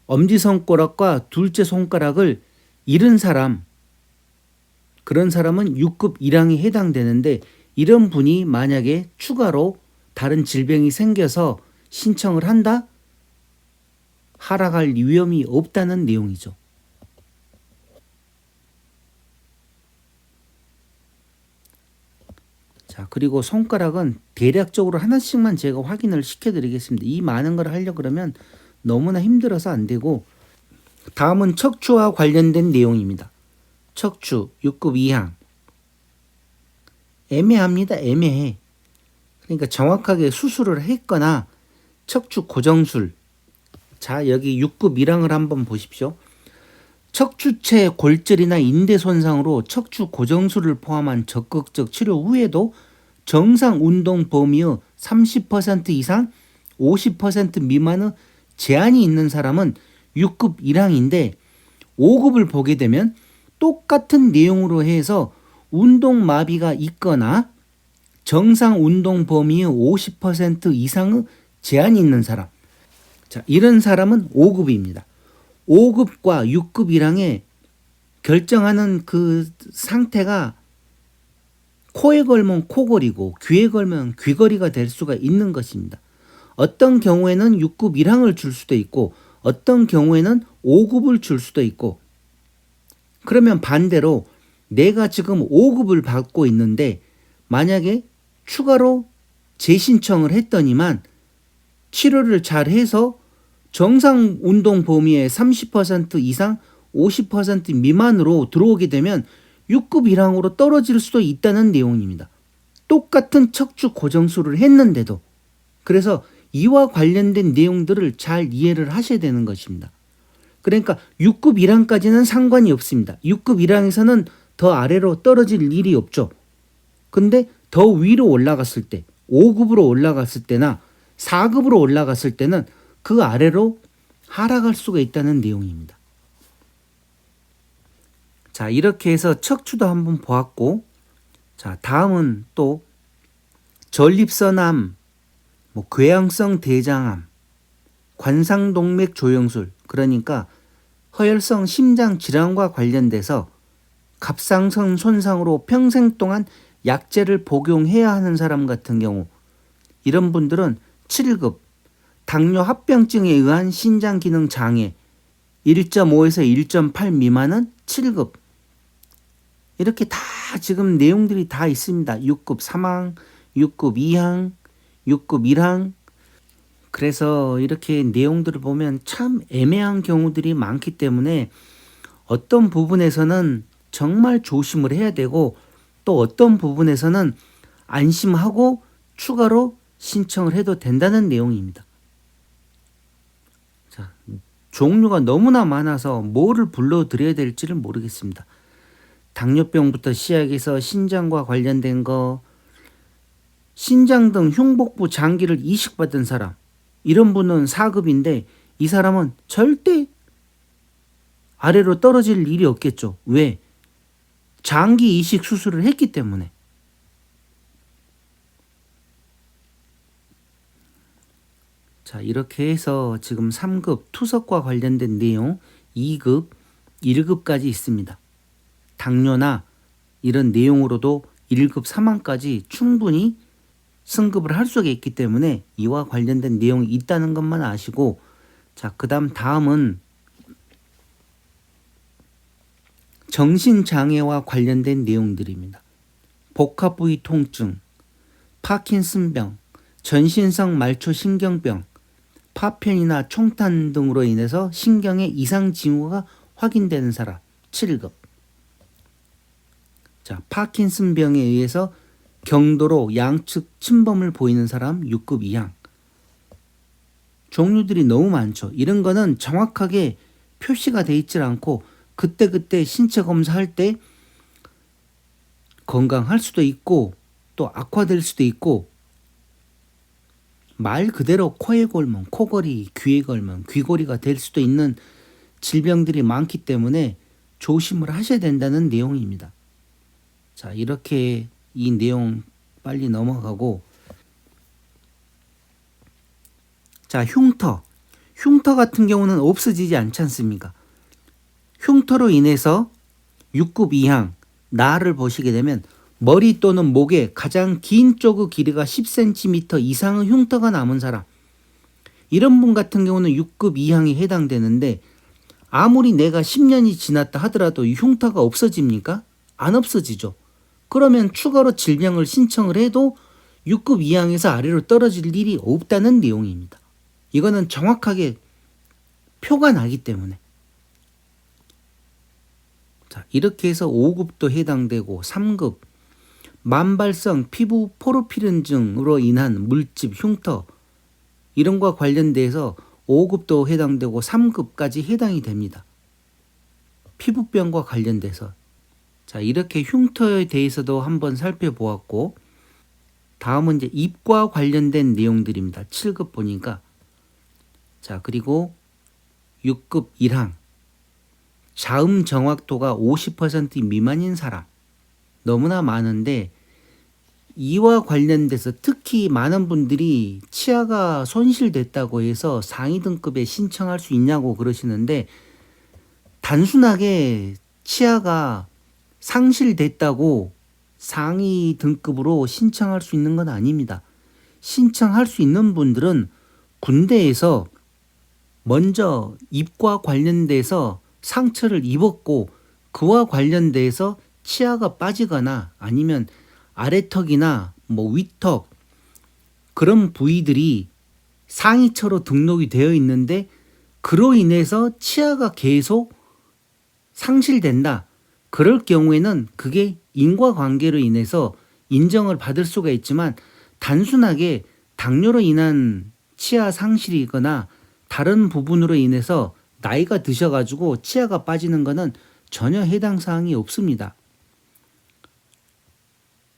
Speaker 1: 엄지손가락과 둘째 손가락을 잃은 사람, 그런 사람은 6급 1항에 해당되는데, 이런 분이 만약에 추가로 다른 질병이 생겨서 신청을 한다? 하락할 위험이 없다는 내용이죠. 자, 그리고 손가락은 대략적으로 하나씩만 제가 확인을 시켜드리겠습니다. 이 많은 걸 하려고 그러면 너무나 힘들어서 안 되고, 다음은 척추와 관련된 내용입니다. 척추 6급 2항. 애매합니다. 애매해. 그러니까 정확하게 수술을 했거나 척추 고정술. 자, 여기 6급 1항을 한번 보십시오. 척추체 골절이나 인대 손상으로 척추 고정술을 포함한 적극적 치료 후에도 정상 운동 범위의 30% 이상 50% 미만의 제한이 있는 사람은 6급 1항인데, 5급을 보게 되면 똑같은 내용으로 해서 운동 마비가 있거나 정상 운동 범위의 50% 이상의 제한이 있는 사람. 자, 이런 사람은 5급입니다. 5급과 6급 1항에 결정하는 그 상태가 코에 걸면 코걸이고 귀에 걸면 귀걸이가 될 수가 있는 것입니다. 어떤 경우에는 6급 1항을 줄 수도 있고 어떤 경우에는 5급을 줄 수도 있고, 그러면 반대로 내가 지금 5급을 받고 있는데 만약에 추가로 재신청을 했더니만 치료를 잘 해서 정상 운동 범위의 30% 이상 50% 미만으로 들어오게 되면 6급 1항으로 떨어질 수도 있다는 내용입니다. 똑같은 척추 고정술을 했는데도. 그래서 이와 관련된 내용들을 잘 이해를 하셔야 되는 것입니다. 그러니까 6급 1항까지는 상관이 없습니다. 6급 1항에서는 더 아래로 떨어질 일이 없죠. 근데 더 위로 올라갔을 때, 5급으로 올라갔을 때나 4급으로 올라갔을 때는 그 아래로 하락할 수가 있다는 내용입니다. 자, 이렇게 해서 척추도 한번 보았고, 자, 다음은 또 전립선암 뭐 궤양성 대장암, 관상동맥 조영술, 그러니까 허혈성 심장 질환과 관련돼서 갑상선 손상으로 평생 동안 약제를 복용해야 하는 사람 같은 경우, 이런 분들은 7급 당뇨 합병증에 의한 신장 기능 장애 1.5에서 1.8 미만은 7급. 이렇게 다 지금 내용들이 다 있습니다. 6급 3항, 6급 2항, 6급 1항. 그래서 이렇게 내용들을 보면 참 애매한 경우들이 많기 때문에 어떤 부분에서는 정말 조심을 해야 되고, 또 어떤 부분에서는 안심하고 추가로 신청을 해도 된다는 내용입니다. 자, 종류가 너무나 많아서 뭐를 불러드려야 될지를 모르겠습니다. 당뇨병부터 시작해서 신장과 관련된 거, 신장 등 흉복부 장기를 이식받은 사람, 이런 분은 4급인데 이 사람은 절대 아래로 떨어질 일이 없겠죠. 왜? 장기 이식 수술을 했기 때문에. 자, 이렇게 해서 지금 3급 투석과 관련된 내용 2급, 1급까지 있습니다. 당뇨나 이런 내용으로도 1급 3항까지 충분히 승급을 할 수가 있기 때문에 이와 관련된 내용이 있다는 것만 아시고, 자, 다음은 정신장애와 관련된 내용들입니다. 복합부위 통증, 파킨슨병, 전신성 말초신경병, 파편이나 총탄 등으로 인해서 신경의 이상 징후가 확인되는 사람 7급. 자, 파킨슨병에 의해서 경도로 양측 침범을 보이는 사람 6급 이상. 종류들이 너무 많죠. 이런 거는 정확하게 표시가 돼 있질 않고 그때그때 신체 검사할 때 건강할 수도 있고 또 악화될 수도 있고, 말 그대로 코에 걸면 코걸이, 귀에 걸면 귀걸이가 될 수도 있는 질병들이 많기 때문에 조심을 하셔야 된다는 내용입니다. 자, 이렇게 이 내용 빨리 넘어가고, 자, 흉터 같은 경우는 없어지지 않지 않습니까? 흉터로 인해서 6급 이항 나를 보시게 되면 머리 또는 목에 가장 긴 쪽의 길이가 10cm 이상의 흉터가 남은 사람, 이런 분 같은 경우는 6급 이항에 해당되는데, 아무리 내가 10년이 지났다 하더라도 이 흉터가 없어집니까? 안 없어지죠. 그러면 추가로 질병을 신청을 해도 6급 이항에서 아래로 떨어질 일이 없다는 내용입니다. 이거는 정확하게 표가 나기 때문에. 자, 이렇게 해서 5급도 해당되고 3급 만발성 피부 포르피린증으로 인한 물집 흉터, 이런 것과 관련돼서 5급도 해당되고 3급까지 해당이 됩니다. 피부병과 관련돼서. 자, 이렇게 흉터에 대해서도 한번 살펴보았고, 다음은 이제 입과 관련된 내용들입니다. 7급 보니까. 자, 그리고 6급 1항. 자음 정확도가 50% 미만인 사람. 너무나 많은데, 이와 관련돼서 특히 많은 분들이 치아가 손실됐다고 해서 상위 등급에 신청할 수 있냐고 그러시는데, 단순하게 치아가 상실됐다고 상위 등급으로 신청할 수 있는 건 아닙니다. 신청할 수 있는 분들은 군대에서 먼저 입과 관련돼서 상처를 입었고, 그와 관련돼서 치아가 빠지거나 아니면 아래턱이나 뭐 위턱, 그런 부위들이 상위처로 등록이 되어 있는데 그로 인해서 치아가 계속 상실된다. 그럴 경우에는 그게 인과관계로 인해서 인정을 받을 수가 있지만, 단순하게 당뇨로 인한 치아 상실이거나 다른 부분으로 인해서 나이가 드셔가지고 치아가 빠지는 것은 전혀 해당 사항이 없습니다.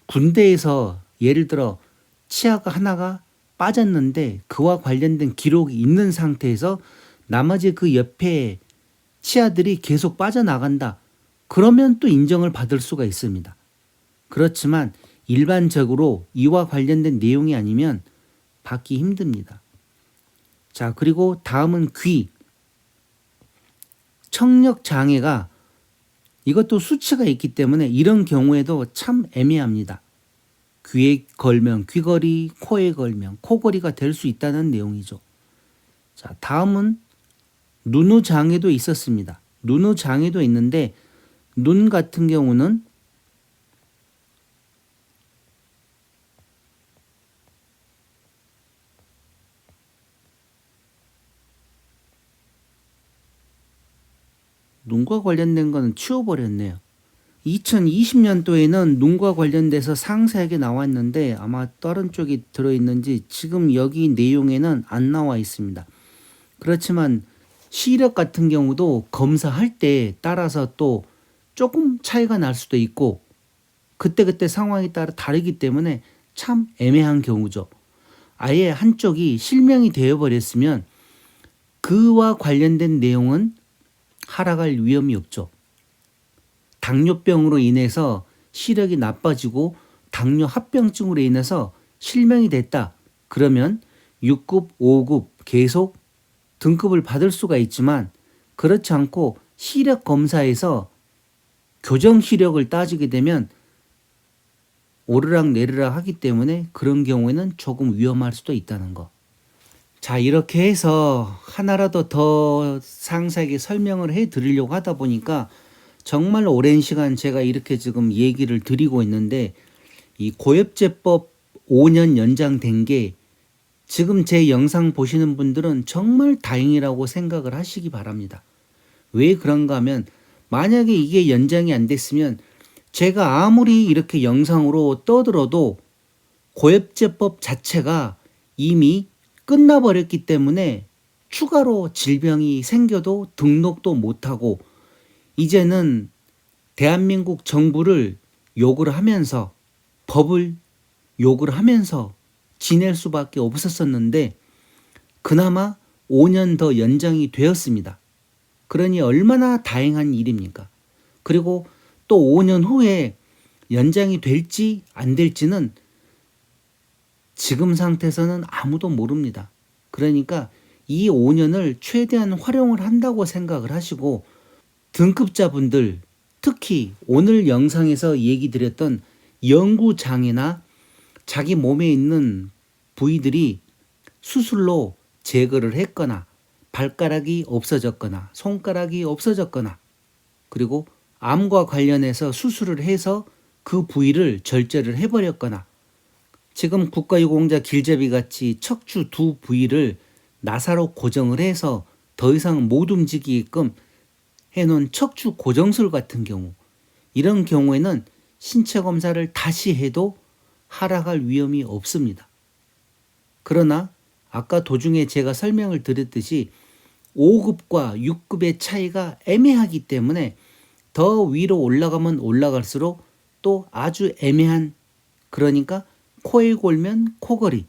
Speaker 1: 군대에서 예를 들어 치아가 하나가 빠졌는데 그와 관련된 기록이 있는 상태에서 나머지 그 옆에 치아들이 계속 빠져나간다. 그러면 또 인정을 받을 수가 있습니다. 그렇지만 일반적으로 이와 관련된 내용이 아니면 받기 힘듭니다. 자, 그리고 다음은 귀. 청력 장애가 이것도 수치가 있기 때문에 이런 경우에도 참 애매합니다. 귀에 걸면 귀걸이, 코에 걸면 코걸이가 될 수 있다는 내용이죠. 자, 다음은 눈의 장애도 있었습니다. 눈의 장애도 있는데 눈 같은 경우는 눈과 관련된 거는 치워버렸네요. 2020년도에는 눈과 관련돼서 상세하게 나왔는데 아마 다른 쪽이 들어있는지 지금 여기 내용에는 안 나와 있습니다. 그렇지만 시력 같은 경우도 검사할 때 따라서 또 조금 차이가 날 수도 있고 그때그때 상황에 따라 다르기 때문에 참 애매한 경우죠. 아예 한쪽이 실명이 되어버렸으면 그와 관련된 내용은 하락할 위험이 없죠. 당뇨병으로 인해서 시력이 나빠지고 당뇨 합병증으로 인해서 실명이 됐다. 그러면 6급, 5급 계속 등급을 받을 수가 있지만 그렇지 않고 시력 검사에서 교정 시력을 따지게 되면 오르락 내리락 하기 때문에 그런 경우에는 조금 위험할 수도 있다는 거. 자, 이렇게 해서 하나라도 더 상세하게 설명을 해 드리려고 하다 보니까 정말 오랜 시간 제가 이렇게 지금 얘기를 드리고 있는데 이 고엽제법 5년 연장된 게 지금 제 영상 보시는 분들은 정말 다행이라고 생각을 하시기 바랍니다. 왜 그런가 하면 만약에 이게 연장이 안 됐으면 제가 아무리 이렇게 영상으로 떠들어도 고엽제법 자체가 이미 끝나버렸기 때문에 추가로 질병이 생겨도 등록도 못하고 이제는 대한민국 정부를 욕을 하면서 법을 욕을 하면서 지낼 수밖에 없었었는데 그나마 5년 더 연장이 되었습니다. 그러니 얼마나 다행한 일입니까? 그리고 또 5년 후에 연장이 될지 안 될지는 지금 상태에서는 아무도 모릅니다. 그러니까 이 5년을 최대한 활용을 한다고 생각을 하시고 등급자분들 특히 오늘 영상에서 얘기 드렸던 영구장애나 자기 몸에 있는 부위들이 수술로 제거를 했거나 발가락이 없어졌거나 손가락이 없어졌거나 그리고 암과 관련해서 수술을 해서 그 부위를 절제를 해버렸거나 지금 국가유공자 길잡이 같이 척추 두 부위를 나사로 고정을 해서 더 이상 못 움직이게끔 해놓은 척추 고정술 같은 경우 이런 경우에는 신체 검사를 다시 해도 하락할 위험이 없습니다. 그러나 아까 도중에 제가 설명을 드렸듯이 5급과 6급의 차이가 애매하기 때문에 더 위로 올라가면 올라갈수록 또 아주 애매한 그러니까 코에 걸면 코걸이,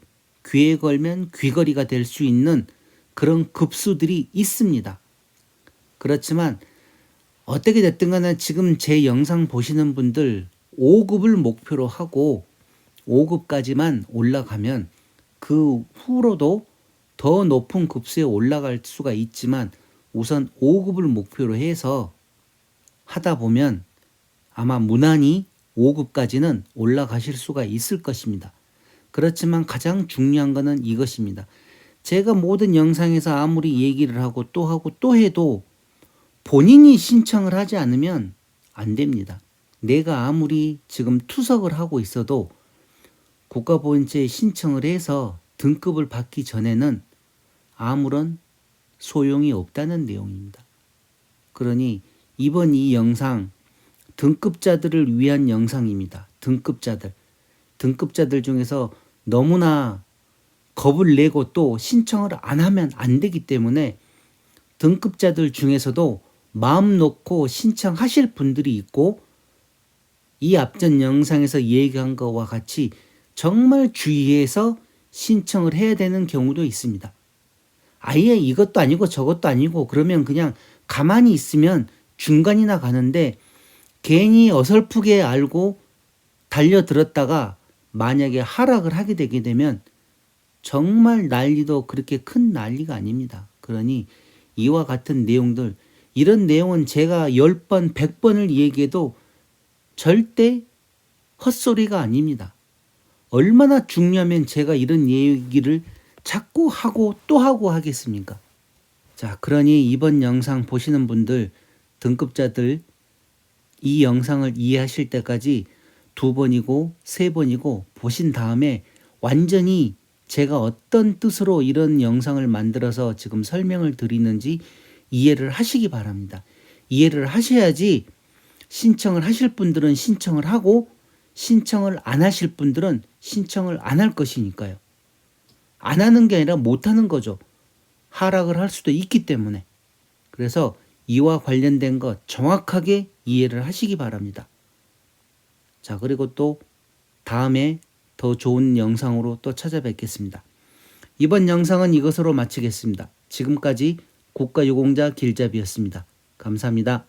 Speaker 1: 귀에 걸면 귀걸이가 될 수 있는 그런 급수들이 있습니다. 그렇지만 어떻게 됐든 간에 지금 제 영상 보시는 분들 5급을 목표로 하고 5급까지만 올라가면 그 후로도 더 높은 급수에 올라갈 수가 있지만 우선 5급을 목표로 해서 하다 보면 아마 무난히 5급까지는 올라가실 수가 있을 것입니다. 그렇지만 가장 중요한 것은 이것입니다. 제가 모든 영상에서 아무리 얘기를 하고 또 해도 본인이 신청을 하지 않으면 안 됩니다. 내가 아무리 지금 투석을 하고 있어도 국가보훈제에 신청을 해서 등급을 받기 전에는 아무런 소용이 없다는 내용입니다. 그러니 이번 이 영상 등급자들을 위한 영상입니다. 등급자들 중에서 너무나 겁을 내고 또 신청을 안 하면 안 되기 때문에 등급자들 중에서도 마음 놓고 신청하실 분들이 있고 이 앞전 영상에서 얘기한 것과 같이 정말 주의해서 신청을 해야 되는 경우도 있습니다. 아예 이것도 아니고 저것도 아니고 그러면 그냥 가만히 있으면 중간이나 가는데 괜히 어설프게 알고 달려들었다가 만약에 하락을 하게 되게 되면 정말 난리도 그렇게 큰 난리가 아닙니다. 그러니 이와 같은 내용들, 이런 내용은 제가 10번, 100번을 얘기해도 절대 헛소리가 아닙니다. 얼마나 중요하면 제가 이런 얘기를 자꾸 하고 또 하고 하겠습니까? 자, 그러니 이번 영상 보시는 분들, 등급자들, 이 영상을 이해하실 때까지 2번이고 3번이고 보신 다음에 완전히 제가 어떤 뜻으로 이런 영상을 만들어서 지금 설명을 드리는지 이해를 하시기 바랍니다. 이해를 하셔야지 신청을 하실 분들은 신청을 하고 신청을 안 하실 분들은 신청을 안 할 것이니까요. 안 하는 게 아니라 못 하는 거죠. 하락을 할 수도 있기 때문에. 그래서 이와 관련된 것 정확하게 이해를 하시기 바랍니다. 자, 그리고 또 다음에 더 좋은 영상으로 또 찾아뵙겠습니다. 이번 영상은 이것으로 마치겠습니다. 지금까지 국가유공자 길잡이였습니다. 감사합니다.